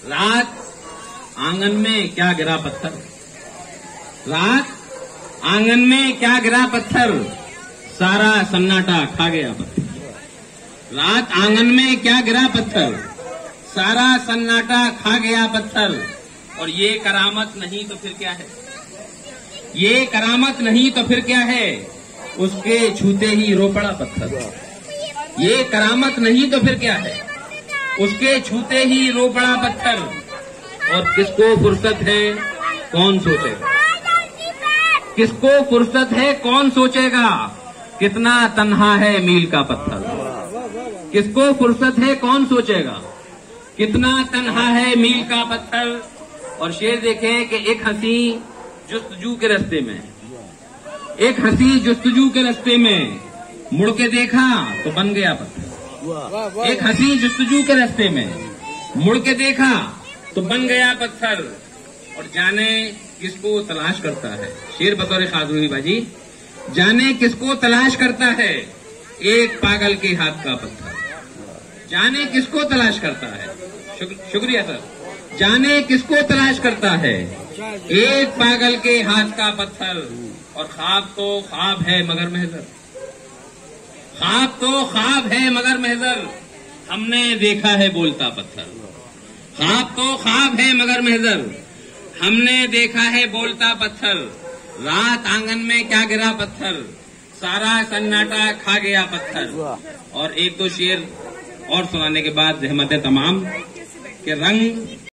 रात आंगन में क्या गिरा पत्थर, रात आंगन में क्या गिरा पत्थर, सारा सन्नाटा खा गया पत्थर। रात आंगन में क्या गिरा पत्थर, सारा सन्नाटा खा गया पत्थर। और ये करामत नहीं तो फिर क्या है, ये करामत नहीं तो फिर क्या है, उसके छूते ही रो पड़ा पत्थर। ये करामत नहीं तो फिर क्या है, उसके छूते ही रो पड़ा पत्थर। और किसको फुर्सत है कौन सोचेगा, किसको फुर्सत है कौन सोचेगा, कितना तन्हा है मील का पत्थर। किसको फुर्सत है कौन सोचेगा, कितना तन्हा है मील का पत्थर। और शेर देखें कि एक हंसी जुस्तजू के रास्ते में, एक हंसी जुस्तजू के रास्ते में, मुड़ के देखा तो बन गया पत्थर। एक हंसी जुस्तजू के रास्ते में, मुड़ के देखा तो बन गया पत्थर। और जाने किसको तलाश करता है, शेर बतौर खास रूही बाजी, जाने किसको तलाश करता है एक पागल के हाथ का पत्थर। जाने किसको तलाश करता है, शुक्रिया सर, जाने किसको तलाश करता है एक पागल के हाथ का पत्थर। और ख्वाब तो ख्वाब है मगर महजर, ख्वाब तो ख्वाब है मगर महजर, हमने देखा है बोलता पत्थर। ख्वाब तो ख्वाब है मगर महजर, हमने देखा है बोलता पत्थर। रात आंगन में क्या गिरा पत्थर, सारा सन्नाटा खा गया पत्थर। और एक दो शेर और सुनाने के बाद रहमत तमाम के रंग